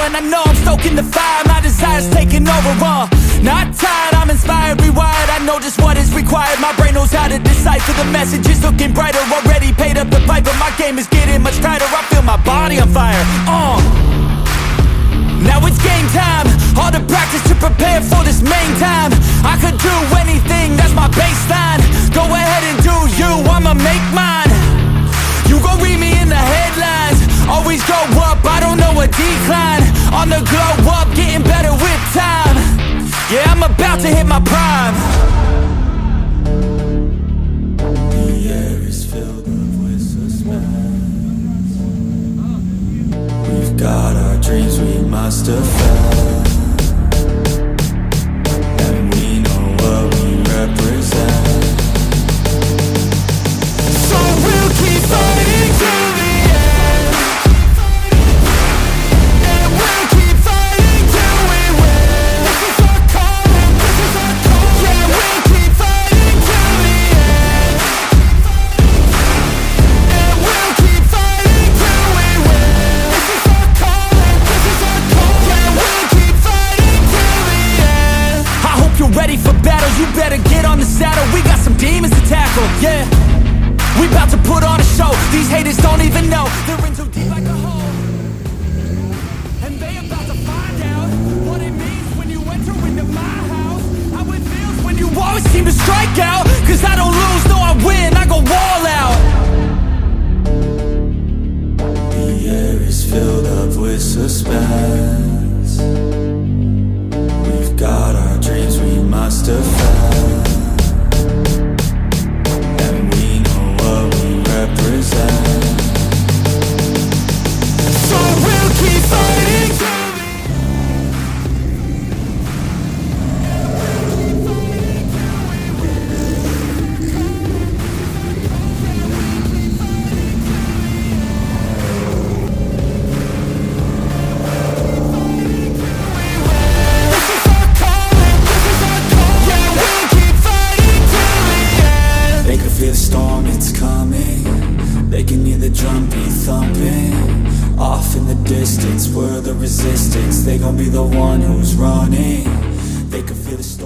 and I know I'm stoking the fire. My desire's taking over, not tired, I'm inspired, rewired. I know just what is required. My brain knows how to decipher the messages. Looking brighter, already paid up the piper. My game is getting much tighter. I feel my body on fire. Now it's game time. All the practice to prepare for this main time. I could do anything, that's my baseline. Go ahead and do you, I'ma make mine. You gon' read me in the headlines. Always go up, I don't know a decline. On the glow up, getting better with time. Yeah, I'm about to hit my prime. The air is filled with suspense. We've got our dreams we must have felt, and we know what we represent. So we'll keep fighting till the end, and we'll keep fighting till we win. This is our calling, this is our calling. Yeah, we'll keep fighting till the end, and we'll keep fighting till we win. This is our calling, this is our calling. Yeah, we'll keep fighting till the end. I hope you're ready for battle, you better get on the saddle. We got some demons to tackle, yeah. We bout to put on a show. These haters don't even know. They're in too deep like a hole, and they about to find out what it means when you enter into my house. How it feels when you always seem to strike out. Cause I don't lose, no I win, I go all out. The air is filled up with suspense. We've got our dreams we must have felt, represent. So we'll keep fighting till the This is our calling, this is our calling. Yeah, we'll keep fighting till the end. They can feel the storm, it's coming. They can hear the drum beat thumping. Off in the distance, we're the resistance. They gon' be the one who's running. They can feel the storm.